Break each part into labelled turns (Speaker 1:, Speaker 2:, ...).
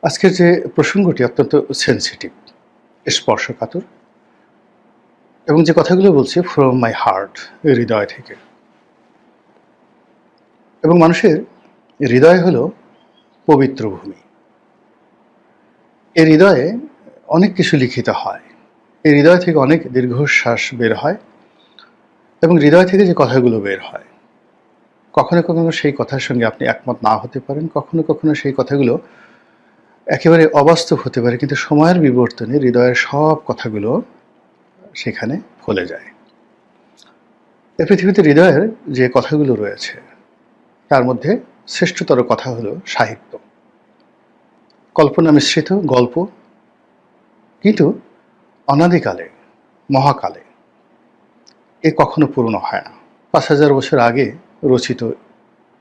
Speaker 1: আজকের যে প্রসঙ্গটি অত্যন্ত সেনসিটিভ, স্পর্শকাতর এবং যে কথাগুলো বলছি ফ্রম মাই হার্ট, হৃদয় থেকে। এবং মানুষের হৃদয় হলো পবিত্র ভূমি। এই হৃদয়ে অনেক কিছু লিখিত হয়। এই হৃদয় থেকে অনেক দীর্ঘশ্বাস বের হয় এবং হৃদয় থেকে যে কথাগুলো বের হয়, কখনো কখনো সেই কথার সঙ্গে আপনি একমত না হতে পারেন, কখনো কখনো সেই কথাগুলো একেবারে অবাস্তব হতে পারে, কিন্তু সময়ের বিবর্তনে হৃদয়ের সব কথাগুলো সেখানে ফলে যায়। এই পৃথিবীতে হৃদয়ের যে কথাগুলো রয়েছে তার মধ্যে শ্রেষ্ঠতর কথা হলো সাহিত্য, কল্পনা মিশ্রিত গল্প, কিন্তু অনাদিকালে, মহাকালে এ কখনো পুরনো হয় না। ৫,০০০ বছর আগে রচিত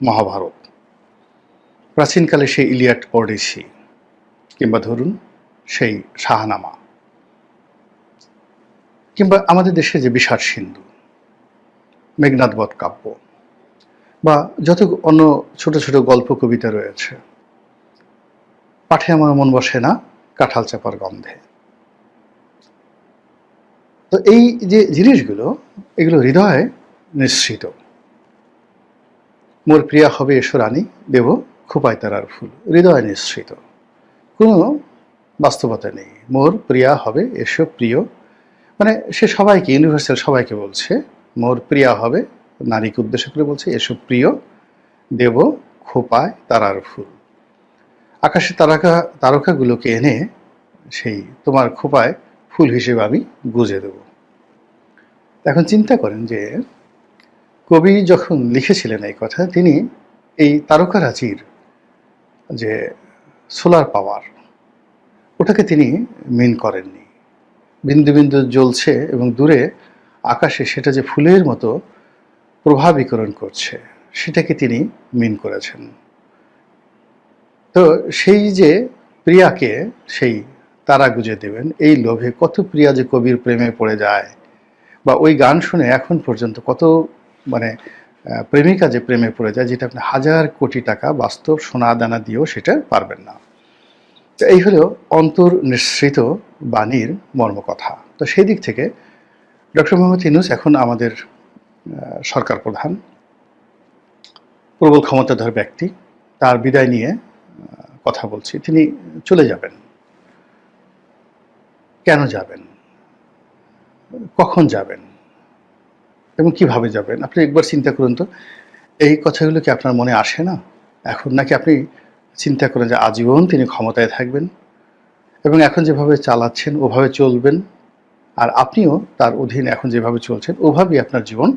Speaker 1: মহাভারত, প্রাচীনকালে সেই ইলিয়াড ওডিসি, কিংবা ধরুন সেই শাহনামা, কিংবা আমাদের দেশে যে বিষাদ সিন্ধু, মেঘনাদ বধ কাব্য, বা যত অন্য ছোট ছোট গল্প কবিতা রয়েছে, পাঠে আমার মন বসে না কাঁঠাল চাপার গন্ধে। তো এই যে জিনিসগুলো, এগুলো হৃদয়ে নিঃসৃত। মোর প্রিয়া হবে এসো রানী, দেব খোপায় তারার ফুল, হৃদয় নিঃসৃত, কোনো বাস্তবতা নেই। মোর প্রিয়া হবে এসো প্রিয়, মানে সে সবাইকে, ইউনিভার্সাল সবাইকে বলছে মোর প্রিয়া হবে, নারীকে উদ্দেশ্য করে বলছে এসো প্রিয়, দেব খোপায় তারার ফুল। আকাশে তারকাগুলোকে এনে সেই তোমার খোপায় ফুল হিসেবে আমি গুজে দেব। এখন চিন্তা করেন যে কবি যখন লিখেছিলেন এই কথা, তিনি এই তারকারাজির যে সোলার পাওয়ার, ওটাকে তিনি মিন করেননি। বিন্দু বিন্দু জ্বলছে এবং দূরে আকাশে সেটা যে ফুলের মতো প্রভাব বিকরণ করছে, সেটাকে তিনি মিন করেছেন। তো সেই যে প্রিয়াকে সেই তারা গুজে দেবেন, এই লোভে কত প্রিয়া যে কবির প্রেমে পড়ে যায়, বা ওই গান শুনে এখন পর্যন্ত কত মানে প্রেমিকা যে প্রেমে পড়ে যায়, যেটা আপনি হাজার কোটি টাকা বাস্তব সোনা দানা দিয়েও সেটা পারবেন না। তো এই হলো অন্তর নিঃসৃত বাণীর মর্মকথা। তো সেই দিক থেকে ডক্টর মোহাম্মদ ইউনূস এখন আমাদের সরকার প্রধান, প্রবল ক্ষমতাধর ব্যক্তি। তার বিদায় নিয়ে কথা বলছি। তিনি চলে যাবেন। কেন যাবেন, কখন যাবেন এবং কিভাবে যাবেন, আপনি একবার চিন্তা করুন তো। এই কথাগুলো কি আপনার মনে আসে না এখন? নাকি আপনি চিন্তা করেন যে আজীবন তিনি ক্ষমতায় থাকবেন এবং এখন যেভাবে চালাচ্ছেন ওভাবে চলবেন, আর আপনিও তার অধীনে এখন যেভাবে চলছেন ওভাবেই আপনার জীবন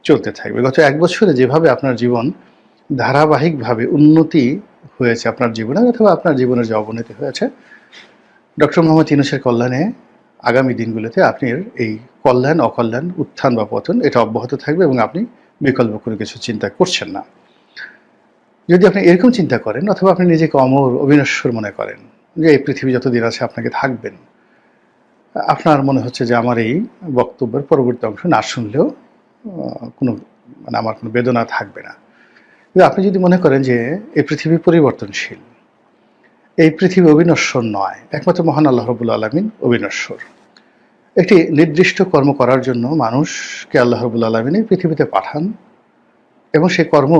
Speaker 1: চলতে থাকবে? গত ১ বছরে যেভাবে আপনার জীবন ধারাবাহিকভাবে উন্নতি হয়েছে আপনার জীবনে, অথবা আপনার জীবনের যে অবনতি হয়েছে, ডক্টর মোহাম্মদ ইউনূসের কল্যাণে আগামী দিনগুলোতে আপনার এই কল্যাণ অকল্যাণ, উত্থান বা পতন, এটা অব্যাহত থাকবে এবং আপনি বিকল্প কোনো কিছু চিন্তা করছেন না। যদি আপনি এরকম চিন্তা করেন, অথবা আপনি নিজেকে অমর, অবিনশ্বর মনে করেন যে এই পৃথিবী যতদিন আছে আপনাকে থাকবেন, আপনার মনে হচ্ছে যে আমার এই বক্তব্যের পরবর্তী অংশ না শুনলেও কোনো মানে আমার কোনো বেদনা থাকবে না। কিন্তু আপনি যদি মনে করেন যে এই পৃথিবী পরিবর্তনশীল, এই পৃথিবী অবিনশ্বর নয়, একমাত্র মহান আল্লাহ রাব্বুল আলামিন অবিনশ্বর। একটি নির্দিষ্ট কর্ম করার জন্য মানুষকে আল্লাহ রাব্বুল আলামিন এই পৃথিবীতে পাঠান এবং সেই কর্ম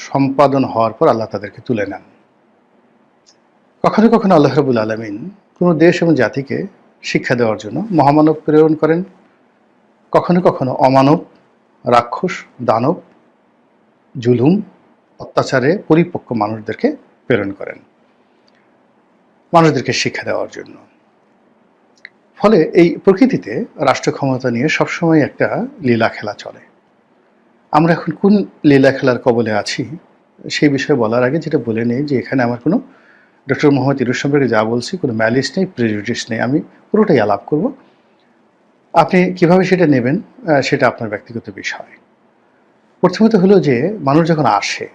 Speaker 1: সম্পাদন হওয়ার পর আল্লাহ তাদেরকে তুলে নেন। কখনো কখনো আল্লাহ রাব্বুল আলামিন কোনো দেশ এবং জাতিকে শিক্ষা দেওয়ার জন্য মহামানব প্রেরণ করেন, কখনো কখনো অমানব, রাক্ষস, দানব, জুলুম, অত্যাচারে পরিপক্ক মানুষদেরকে প্রেরণ করেন মানুষদেরকে শিক্ষা দেওয়ার জন্য। ফলে এই প্রকৃতিতে রাষ্ট্র ক্ষমতা নিয়ে সবসময় একটা লীলা খেলা চলে। আমরা এখন কোন লীলা খেলার কবলে আছি সেই বিষয়ে বলার আগে যেটা বলে নেই যে এখানে আমার কোনো ডক্টর মোহাম্মদ ইউনূস সম্পর্কে যা বলছি কোনো ম্যালিস নেই, প্রেজুডিস নেই, আমি পুরোটাই আলাপ করব। আপনি কিভাবে সেটা নেবেন সেটা আপনার ব্যক্তিগত বিষয়। প্রথমত হলো যে মানুষ যখন আসে,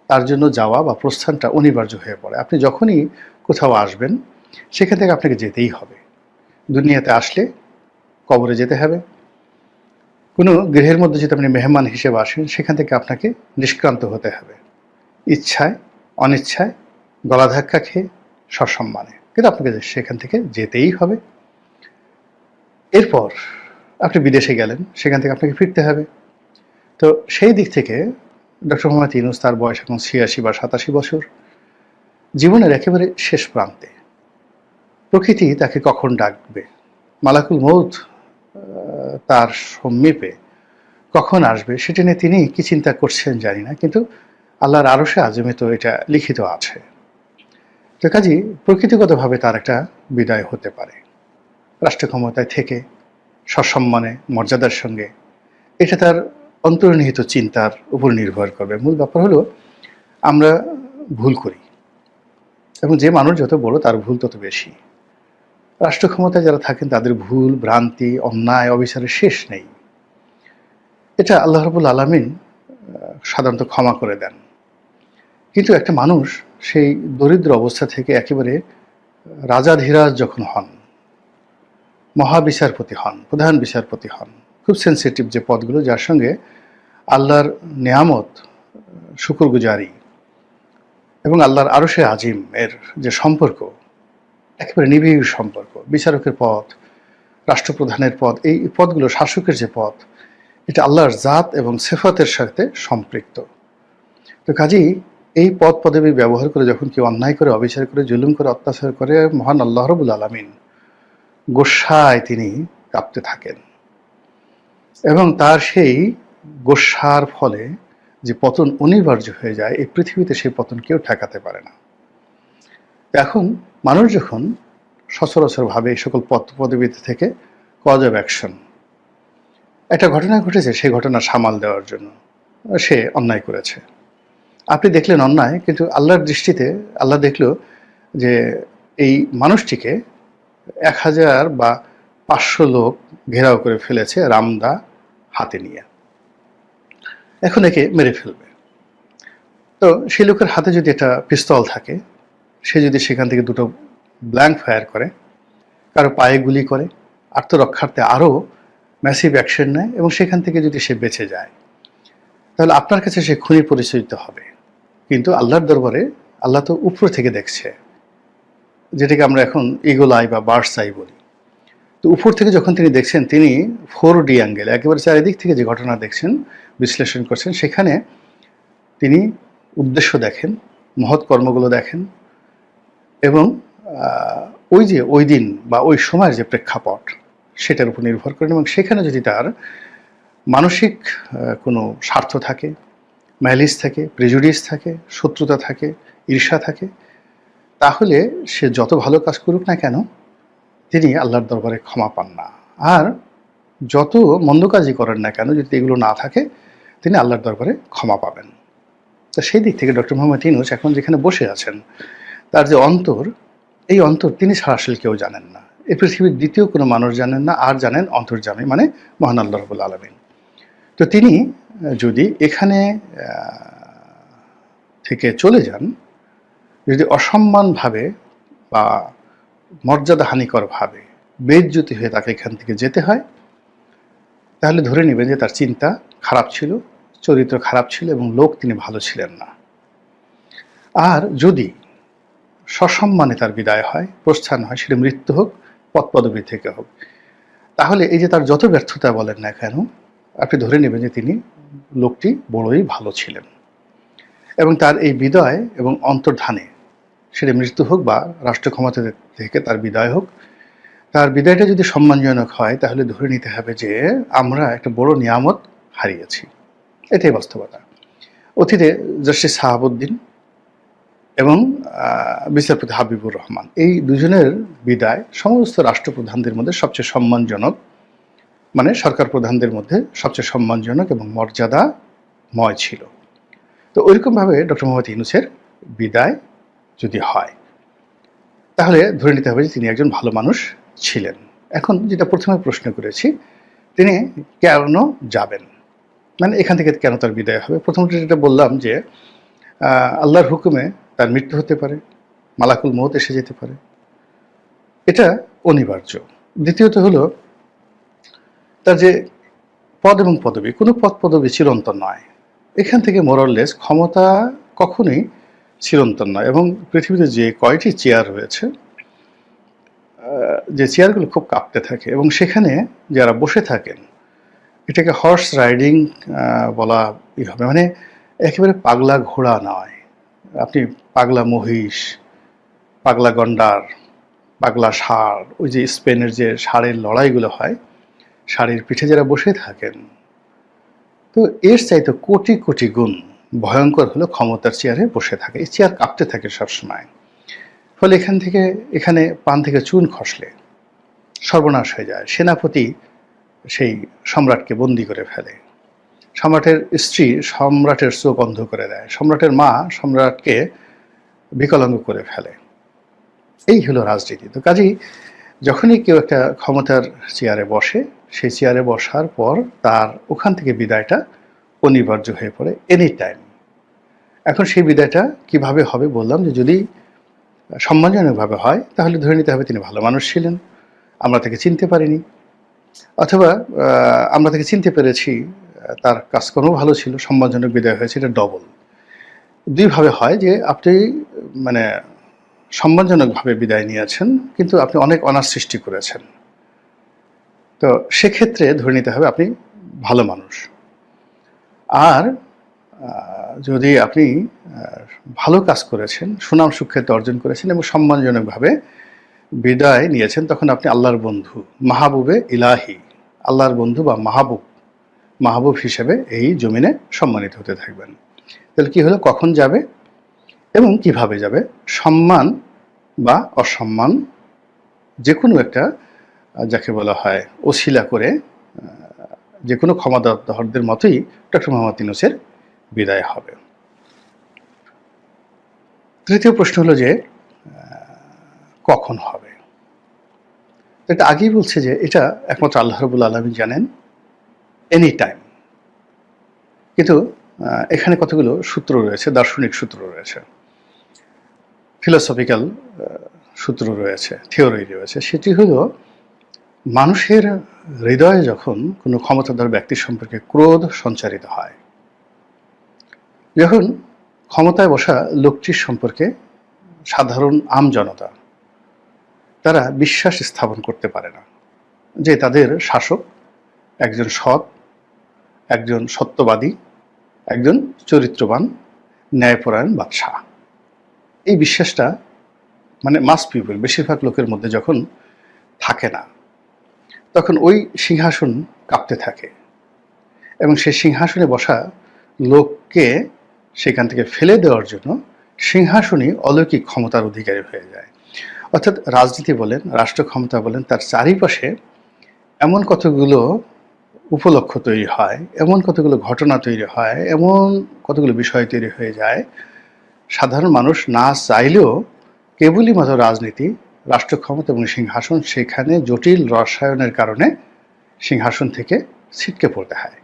Speaker 1: তার জন্য যাওয়া বা প্রস্থানটা অনিবার্য হয়ে পড়ে। আপনি যখনই কোথাও আসবেন, সেখান থেকে আপনাকে যেতেই হবে। দুনিয়াতে আসলে কবরে যেতে হবে। কোনো গৃহের মধ্যে যদি আপনি মেহমান হিসেবে আসেন, সেখান থেকে আপনাকে নিষ্ক্রান্ত হতে হবে, ইচ্ছায় অনিচ্ছায় গলা ধাক্কা খেয়ে সসম্মানে, কিন্তু আপনাকে সেখান থেকে যেতেই হবে। এরপর আপনি বিদেশে গেলেন, সেখান থেকে আপনাকে ফিরতে হবে। তো সেই দিক থেকে ডক্টর মোহাম্মদ ইউনূস, তার বয়স এখন ৮৬ বা ৮৭ বছর, জীবনের একেবারে শেষ প্রান্তে। প্রকৃতি তাকে কখন ডাকবে, মালাকুল মউত তার সমীপে কখন আসবে, সেটা নিয়ে তিনি কি চিন্তা করছেন জানি না, কিন্তু আল্লাহর আরশে আযমে তো এটা লিখিত আছে। তো কাজেই প্রকৃতিগতভাবে তার একটা বিদায় হতে পারে, রাষ্ট্র ক্ষমতায় থেকে সসম্মানে মর্যাদার সঙ্গে। এটা তার অন্তর্নিহিত চিন্তার উপর নির্ভর করবে। মূল ব্যাপার হলো আমরা ভুল করি, এবং যে মানুষ যত বড় তার ভুল তত বেশি। রাষ্ট্র ক্ষমতায় যারা থাকেন তাদের ভুল, ভ্রান্তি, অন্যায়, অবিচারের শেষ নেই। এটা আল্লাহ রাব্বুল আলামিন সাধারণত ক্ষমা করে দেন। কিন্তু একটা মানুষ সেই দরিদ্র অবস্থা থেকে একেবারে রাজাধিরাজ যখন হন, মহাবিচারপতি হন, প্রধান বিচারপতি হন, খুব সেন্সিটিভ যে পদগুলো, যার সঙ্গে আল্লাহর নেয়ামত, শুকরগুজারি এবং আল্লাহর আরশে আজিম এর যে সম্পর্ক, একেবারে নিবিড় সম্পর্ক, বিচারকের পদ, রাষ্ট্রপ্রধানের পদ, এই পদগুলো, শাসকের যে পদ, এটা আল্লাহর জাত এবং সিফাতের সাথে সম্পৃক্ত। তো কাজেই এই পদ পদবি ব্যবহার করে যখন কেউ অন্যায় করে, অবিচার করে, জুলুম করে, অত্যাচার করে, মহান আল্লাহ রাব্বুল আলামিন গোস্বায় তিনি কাঁপতে থাকেন, এবং তার সেই গোস্বার ফলে যে পতন অনিবার্য হয়ে যায়, এই পৃথিবীতে সেই পতন কেউ ঠেকাতে পারে না। এখন মানুষ যখন সচরাচরভাবে এই সকল পদ পদবিতে থেকে কজ অফ অ্যাকশন, একটা ঘটনা ঘটেছে, সেই ঘটনা সামাল দেওয়ার জন্য সে অন্যায় করেছে। আপনি দেখলেন অন্যায়, কিন্তু আল্লাহর দৃষ্টিতে আল্লাহ দেখল যে এই মানুষটিকে ১০০০ বা ৫০০ লোক ঘেরাও করে ফেলেছে রামদা হাতে নিয়ে, এখন একে মেরে ফেলবে। তো সেই লোকের হাতে যদি একটা পিস্তল থাকে, সে যদি সেখান থেকে দুটো ব্ল্যাঙ্ক ফায়ার করে, কারো পায়ে গুলি করে, আত্মরক্ষার্থে আরও ম্যাসিভ অ্যাকশন নেয়, এবং সেখান থেকে যদি সে বেঁচে যায়, তাহলে আপনার কাছে সে খুনি পরিচালিত হবে। কিন্তু আল্লাহর দরবারে আল্লাহ তো উপর থেকে দেখছে, যেটাকে আমরা এখন ইগল আই বা বার্ডস আই বলি। তো উপর থেকে যখন তিনি দেখছেন, তিনি 4D অ্যাঙ্গেল, একেবারে চারিদিক থেকে যে ঘটনা দেখছেন, বিশ্লেষণ করছেন, সেখানে তিনি উদ্দেশ্য দেখেন, মহৎ কর্মগুলো দেখেন, এবং ওই যে ওই দিন বা ওই সময়ের যে প্রেক্ষাপট, সেটার উপর নির্ভর করেন। এবং সেখানে যদি তার মানসিক কোনো স্বার্থ থাকে, ম্যালিস থাকে, প্রেজুডিস থাকে, শত্রুতা থাকে, ঈর্ষা থাকে, তাহলে সে যত ভালো কাজ করুক না কেন, তিনি আল্লাহর দরবারে ক্ষমা পান না। আর যত মন্দ কাজই করেন না কেন, যদি এগুলো না থাকে, তিনি আল্লাহর দরবারে ক্ষমা পাবেন। তো সেই দিক থেকে ডক্টর মোহাম্মদ ইউনূস এখন যেখানে বসে আছেন, তার যে অন্তর, এই অন্তর তিনি ছাড়া আসলে কেউ জানেন না। এই পৃথিবীর দ্বিতীয় কোনো মানুষ জানেন না, আর জানেন অন্তর্যামী মানে মহান আল্লাহ রাব্বুল আলামিন। তো তিনি যদি এখানে থেকে চলে যান, যদি অসম্মানভাবে বা মর্যাদাহানিকরভাবে বেইজ্জতি হয়ে তাকে এখান থেকে যেতে হয়, তাহলে ধরে নেবেন যে তার চিন্তা খারাপ ছিল, চরিত্র খারাপ ছিল, এবং লোক তিনি ভালো ছিলেন না। আর যদি সসম্মানে তার বিদায় হয়, প্রস্থান হয়, সেটা মৃত্যু হোক, পদপদবি থেকে হোক, তাহলে এই যে তার যত ব্যর্থতা বলেন না কেন, আপনি ধরে নেবেন যে তিনি লোকটি বড়ই ভালো ছিলেন। এবং তার এই বিদায় এবং অন্তর্ধানে, সেটা মৃত্যু হোক বা রাষ্ট্র ক্ষমতা থেকে তার বিদায় হোক, তার বিদায়টা যদি সম্মানজনক হয়, তাহলে ধরে নিতে হবে যে আমরা একটা বড় নিয়ামত হারিয়েছি। এটাই বাস্তবতা। অতীতে জাস্টিস শাহাবুদ্দিন এবং বিচারপতি হাবিবুর রহমান, এই দুজনের বিদায় সমস্ত রাষ্ট্রপ্রধানদের মধ্যে সবচেয়ে সম্মানজনক, মানে সরকার প্রধানদের মধ্যে সবচেয়ে সম্মানজনক এবং মর্যাদাময় ছিল। তো ওইরকমভাবে ডক্টর মোহাম্মদ ইউনূসের বিদায় যদি হয়, তাহলে ধরে নিতে হবে যে তিনি একজন ভালো মানুষ ছিলেন। এখন যেটা প্রথমে প্রশ্ন করেছি, তিনি কেন যাবেন, মানে এখান থেকে কেন তার বিদায় হবে। প্রথমত যেটা বললাম যে আল্লাহর হুকুমে তার মৃত্যু হতে পারে, মালাকুল মউত এসে যেতে পারে, এটা অনিবার্য। দ্বিতীয়ত হলো তার যে পদ এবং পদবি, কোনো পদ পদবি চিরন্তন নয়। এখান থেকে মোরলেস ক্ষমতা কখনোই চিরন্তন নয়। এবং পৃথিবীতে যে কয়টি চেয়ার রয়েছে, যে চেয়ারগুলো খুব কাঁপতে থাকে এবং সেখানে যারা বসে থাকেন, এটাকে হর্স রাইডিং বলা হবে, মানে একেবারে পাগলা ঘোড়া নয়, আপনি পাগলা মহিষ, পাগলা গন্ডার, পাগলা ষাঁড়, ওই যে স্পেনের যে ষাঁড়ের লড়াইগুলো হয়, ষাঁড়ের পিঠে যারা বসে থাকেন, তো এর চাইতে কোটি কোটি গুণ ভয়ঙ্কর হলো ক্ষমতার চেয়ারে বসে থাকে। এই চেয়ার কাঁপতে থাকে সবসময়। ফলে এখানে পান থেকে চুন খসলে সর্বনাশ হয়ে যায়। সেনাপতি সেই সম্রাটকে বন্দি করে ফেলে, সম্রাটের স্ত্রী সম্রাটের চোখ অন্ধ করে দেয়, সম্রাটের মা সম্রাটকে বিকলাঙ্গ করে ফেলে। এই হলো রাজনীতি। তো কাজেই যখনই কেউ একটা ক্ষমতার চেয়ারে বসে, সেই চেয়ারে বসার পর তার ওখান থেকে বিদায়টা অনিবার্য হয়ে পড়ে এনি টাইম। এখন সেই বিদায়টা কিভাবে হবে বললাম, যে যদি সম্মানজনকভাবে হয় তাহলে ধরে নিতে হবে তিনি ভালো মানুষ ছিলেন, আমরা তাকে চিনতে পারিনি, অথবা আমরা তাকে চিনতে পেরেছি, তার কাজকর্ম ভালো ছিল, সম্মানজনক বিদায় হয়েছে, এটা ডবল। দুইভাবে হয় যে আপনি মানে সম্মানজনকভাবে বিদায় নিয়েছেন, কিন্তু আপনি অনেক অনার সৃষ্টি করেছেন, তো সেক্ষেত্রে ধরে নিতে হবে আপনি ভালো মানুষ। আর যদি আপনি ভালো কাজ করেছেন, সুনাম সুখ্যাতি অর্জন করেছেন এবং সম্মানজনকভাবে বিদায় নিয়েছেন, তখন আপনি আল্লাহর বন্ধু, মাহবুবে ইলাহি, আল্লাহর বন্ধু বা মাহবুব হিসেবে এই জমিনে সম্মানিত হতে থাকবেন। তাহলে কি হলো, কখন যাবে এবং কিভাবে যাবে? সম্মান বা অসম্মান যে কোনো একটা, যাকে বলা হয় ওসিলা করে, যে কোনো ক্ষমতাধরদের মতোই ডক্টর মোহাম্মদ ইউনূসের বিদায় হবে। তৃতীয় প্রশ্ন হলো যে কখন হবে? এটা আগেই বলছে যে এটা একমাত্র আল্লাহ রাব্বুল আলামিন জানেন, এনি টাইম। কিন্তু এখানে কতগুলো সূত্র রয়েছে, দার্শনিক সূত্র রয়েছে, ফিলোসফিক্যাল সূত্র রয়েছে, থিওরি রয়েছে। সেটি হলো, মানুষের হৃদয়ে যখন কোনো ক্ষমতাধর ব্যক্তির সম্পর্কে ক্রোধ সঞ্চারিত হয়, যখন ক্ষমতায় বসা লোকটির সম্পর্কে সাধারণ আমজনতা তারা বিশ্বাস স্থাপন করতে পারে না যে তাদের শাসক একজন সৎ, একজন সত্যবাদী, একজন চরিত্রবান, ন্যায়পরায়ণ বাদশাহ, এই বিশ্বাসটা মানে মাস পিপল, বেশিরভাগ লোকের মধ্যে যখন থাকে না, তখন ওই সিংহাসন কাঁপতে থাকে এবং সেই সিংহাসনে বসা লোককে সেখান থেকে ফেলে দেওয়ার জন্য সিংহাসনই অলৌকিক ক্ষমতার অধিকারী হয়ে যায়। অর্থাৎ রাজনীতি বলেন, রাষ্ট্র ক্ষমতা বলেন, তার চারিপাশে এমন কতগুলো উপলক্ষ তৈরি হয়, এমন কতগুলো ঘটনা তৈরি হয়, এমন কতগুলো বিষয় তৈরি হয়ে যায়, সাধারণ মানুষ না চাইলেও কেবলই মাত্র রাজনীতি, রাষ্ট্র ক্ষমতা এবং সিংহাসন, সেখানে জটিল রসায়নের কারণে সিংহাসন থেকে ছিটকে পড়তে হয়।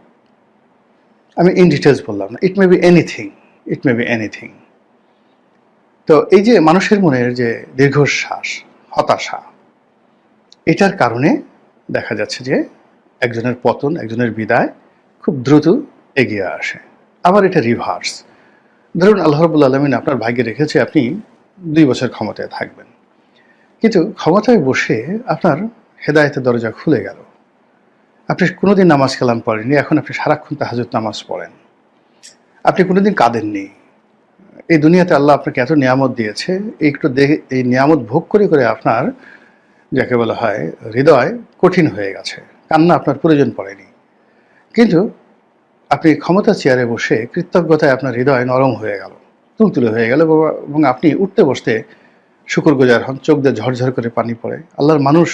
Speaker 1: আমি ইন ডিটেলস বললাম না, ইট মে বি এনিথিং। তো এই যে মানুষের মনের যে দীর্ঘশ্বাস, হতাশা, এটার কারণে দেখা যাচ্ছে যে একজনের পতন, একজনের বিদায় খুব দ্রুত এগিয়ে আসে। আবার এটা রিভার্স। ধরুন আল্লাহ রাব্বুল আলামিন আপনার ভাগ্যে রেখেছে আপনি 2 বছর ক্ষমতায় থাকবেন, কিন্তু ক্ষমতায় বসে আপনার হেদায়েতের দরজা খুলে গেল, আপনি কোনোদিন নামাজ কালাম পড়েননি, এখন আপনি সারাক্ষণ তাহাজ্জুদ নামাজ পড়েন, আপনি কোনোদিন কাঁদেননি। এই দুনিয়াতে আল্লাহ আপনাকে এত নিয়ামত দিয়েছে, এই নিয়ামত ভোগ করে করে আপনার, যাকে বলা হয়, হৃদয় কঠিন হয়ে গেছে, কান্না আপনার প্রয়োজন পড়েনি, কিন্তু আপনি ক্ষমতা চেয়ারে বসে কৃতজ্ঞতায় আপনার হৃদয় নরম হয়ে গেল, তুলতুলে হয়ে গেল, এবং আপনি উঠতে বসতে শুকরগুজার হন, চোখ দিয়ে ঝরঝর করে পানি পড়ে। আল্লাহর মানুষ,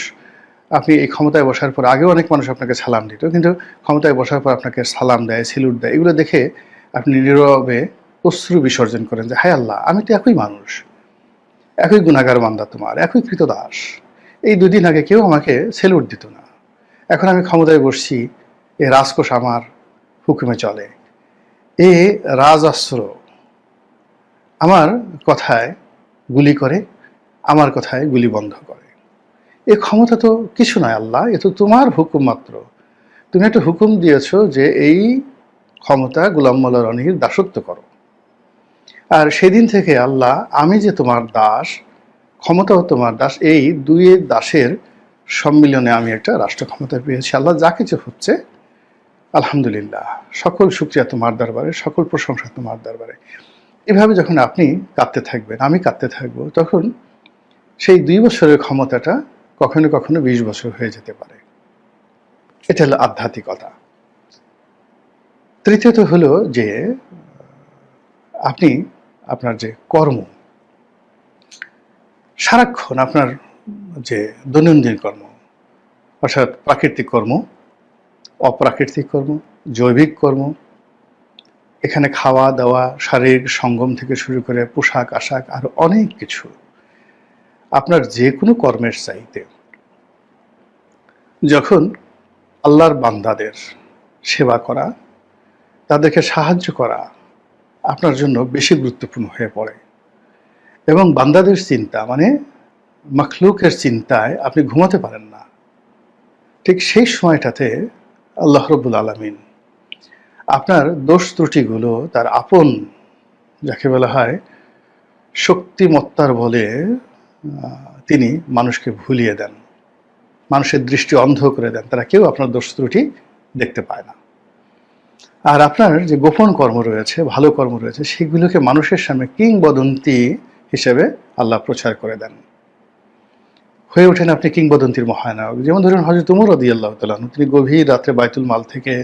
Speaker 1: আপনি এই ক্ষমতায় বসার পর, আগেও অনেক মানুষ আপনাকে সালাম দিত, কিন্তু ক্ষমতায় বসার পর আপনাকে সালাম দেয়, সেলুট দেয়, এগুলো দেখে আপনি নীরবে অশ্রু বিসর্জন করেন যে হায় আল্লাহ, আমি তো একই মানুষ, একই গুনাহগার বান্দা তোমার, একই কৃতদাস। এই 2 দিন আগে কেউ আমাকে সেলুট দিত না, এখন আমি ক্ষমতায় বসছি, এ রাজকোষ আমার হুকুমে চলে, এ রাজাস্ত্র আমার কথায় গুলি করে, আমার কথায় গুলি বন্ধ করে। এই ক্ষমতা তো কিছু নয় আল্লাহ, এ তো তোমার হুকুম মাত্র। তুমি একটা হুকুম দিয়েছো যে এই ক্ষমতা গোলাম মোল্লা রনির দাসত্ব করো। আর সেদিন থেকে আল্লাহ আমি যে তোমার দাস, ক্ষমতাও তোমার দাস, এই দুইয়ের দাসের সম্মিলনে আমি একটা রাষ্ট্র ক্ষমতা পেয়েছি। আল্লাহ যা কিছু হচ্ছে আলহামদুলিল্লাহ, সকল শুকরিয়া তোমার দরবারে, সকল প্রশংসা তোমার দরবারে। এভাবে যখন আপনি কাঁদতে থাকবেন, আমি কাঁদতে থাকবো, তখন সেই 2 বছরের ক্ষমতাটা কখনো কখনো 20 বছর হয়ে যেতে পারে। এটা হলো আধ্যাত্মিকতা। তৃতীয়ত হলো যে আপনি আপনার যে কর্ম, সারাক্ষণ আপনার যে দৈনন্দিন কর্ম, অর্থাৎ প্রাকৃতিক কর্ম, অপ্রাকৃতিক কর্ম, জৈবিক কর্ম, এখানে খাওয়া দাওয়া, শারীরিক সঙ্গম থেকে শুরু করে পোশাক আশাক, আরো অনেক কিছু, আপনার যে কোনো কর্মের চাইতে যখন আল্লাহর বান্দাদের সেবা করা, তাদেরকে সাহায্য করা আপনার জন্য বেশি গুরুত্বপূর্ণ হয়ে পড়ে। এবং বান্দাদের চিন্তা মানে মখলুকের চিন্তায় আপনি ঘুমাতে পারেন না। ঠিক সেই সময়টাতে আল্লাহ রাব্বুল আলামিন আপনার দোষ ত্রুটিগুলো তার আপন, যাকে বলা হয় শক্তিমত্তার বলে, তিনি মানুষকে ভুলিয়ে দেন, মানুষের দৃষ্টি অন্ধ করে দেন, তারা কেউ আপনার দোষ ত্রুটি দেখতে পায় না। আর আপনার যে গোপন কর্ম রয়েছে, ভালো কর্ম রয়েছে, সেগুলোকে মানুষের সামনে কিংবদন্তি হিসেবে আল্লাহ প্রচার করে দেন, হয়ে ওঠেন আপনি কিংবদন্তির মহানায়ক। যেমন ধরুন হযরত ওমর রাদিয়াল্লাহু তাআলা আনহু, তিনি গভীর রাত্রে বাইতুল মাল থেকে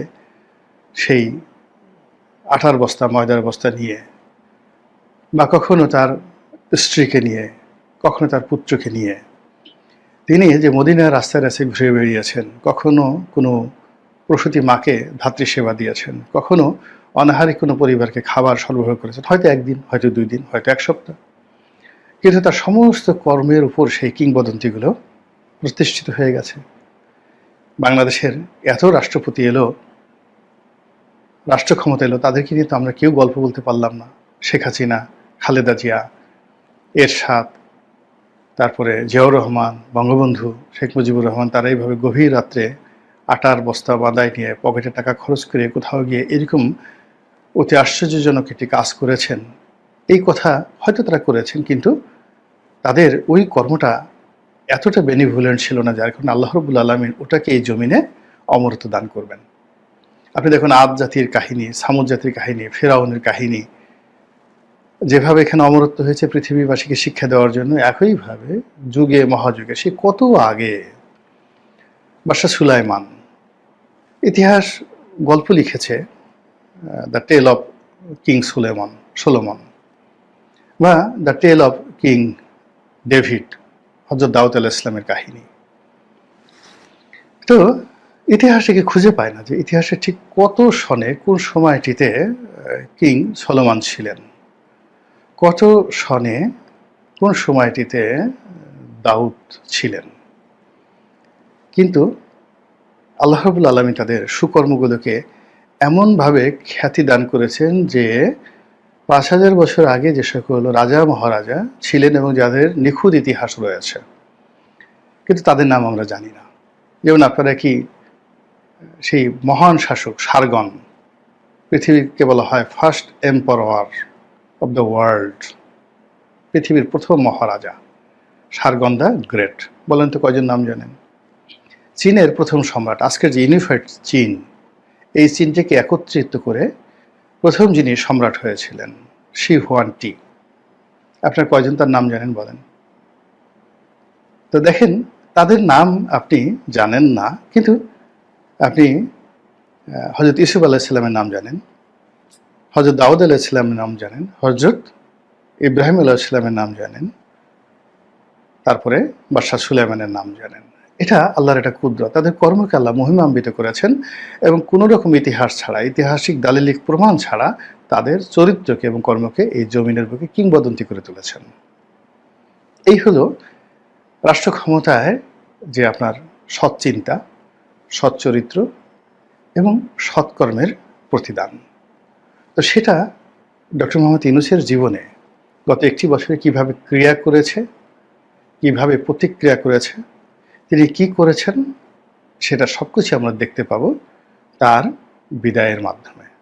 Speaker 1: সেই আটার বস্তা, ময়দার বস্তা নিয়ে, বা কখনো তার স্ত্রীকে নিয়ে, কখনো তার পুত্রকে নিয়ে, তিনি যে মদিনার রাস্তায় রাস্তায় ঘুরে বেরিয়েছেন, কখনো কোনো প্রসূতি মাকে ধাত্রী সেবা দিয়েছেন, কখনো অনাহারী কোনো পরিবারকে খাবার সরবরাহ করেছেন, হয়তো একদিন, হয়তো 2 দিন, হয়তো 1 সপ্তাহ, কিন্তু তার সমস্ত কর্মের উপর সেই কিংবদন্তিগুলো প্রতিষ্ঠিত হয়ে গেছে। বাংলাদেশের এত রাষ্ট্রপতি এলো, রাষ্ট্র ক্ষমতা এলো, তাদেরকে নিয়ে তো আমরা কেউ গল্প বলতে পারলাম না। শেখ হাসিনা, খালেদা জিয়া, এরশাদ, তারপরে জিয়াউর রহমান, বঙ্গবন্ধু শেখ মুজিবুর রহমান, তারা এইভাবে গভীর রাত্রে আটার বস্তা বাঁধায় নিয়ে পকেটে টাকা খরচ করে কোথাও গিয়ে এরকম অতি আশ্চর্যজনক একটি কাজ করেছেন। এই কথা হয়তো তারা করেছেন, কিন্তু তাদের ওই কর্মটা এতটা বেনিভোলেন্ট ছিল না, যার কারণে আল্লাহ রাব্বুল আলামিন ওটাকে এই জমিনে অমরত্ব দান করবেন। আপনি দেখুন আদ জাতির কাহিনী, সামুদ জাতির কাহিনী, ফেরাউনের কাহিনী, যেভাবে এখানে অমরত্ব হয়েছে পৃথিবীবাসীকে শিক্ষা দেওয়ার জন্য, একইভাবে যুগে মহাযুগে, সে কত আগে বাদশাহ সুলাইমান ইতিহাস গল্প লিখেছে, the tale of king Solomon, বা the tale of king David, Hazrat Daud আলাইহিস সালামের কাহিনী। তো ইতিহাসে কি খুঁজে পায় না যে ইতিহাসে ঠিক কত সনে, কোন সময়টিতে কিং সলোমন ছিলেন, কত সনে, কোন সময়টিতে দাউদ ছিলেন। কিন্তু আল্লাহ রাব্বুল আলামিন তাদের সুকর্মগুলোকে এমনভাবে খ্যাতি দান করেছেন যে 5000 বছর আগে যে সকল রাজা মহারাজা ছিলেন এবং যাদের নিখুঁত ইতিহাস রয়েছে, কিন্তু তাদের নাম আমরা জানি না। যেমন আপনারা কি সেই মহান শাসক সারগন, পৃথিবীকে বলা হয় first emperor of the world, পৃথিবীর প্রথম মহারাজা সারগন দ্য গ্রেট, বলেন তো কয়জন নাম জানেন? চীনের প্রথম সম্রাট, আজকের যে ইউনিফাইড চীন, এই চীনটাকে একত্রিত করে প্রথম যিনি সম্রাট হয়েছিলেন শি হুয়ানটি, আপনার কয়জন তার নাম জানেন বলেন তো? দেখেন, তাদের নাম আপনি জানেন না, কিন্তু আপনি হযরত ইউসুফ আলাইহিস সালামের নাম জানেন, হযরত দাউদ আলাইহিস সালামের নাম জানেন, হযরত ইব্রাহিম আলাইহিস সালামের নাম জানেন, তারপরে বাদশাহ সুলাইমানের নাম জানেন। এটা আল্লাহর একটা কুদরত, তাদের কর্মকে আল্লাহ মহিমান্বিত করেছেন এবং কোনো রকম ইতিহাস ছাড়া, ঐতিহাসিক দালিলিক প্রমাণ ছাড়া তাদের চরিত্রকে এবং কর্মকে এই জমিনের বুকে কিংবদন্তি করে তুলেছেন। এই হলো রাষ্ট্র ক্ষমতায় যে আপনার সৎ চিন্তা, সৎ চরিত্র এবং সৎকর্মের প্রতিদান। তো সেটা ডক্টর মোহাম্মদ ইউনূসের জীবনে গত 1টি বছরে কিভাবে ক্রিয়া করেছে, কিভাবে প্রতিক্রিয়া করেছে, তিনি কি করেছেন, সেটা সবকিছু আমরা দেখতে পাবো তার বিদায়ের মাধ্যমে।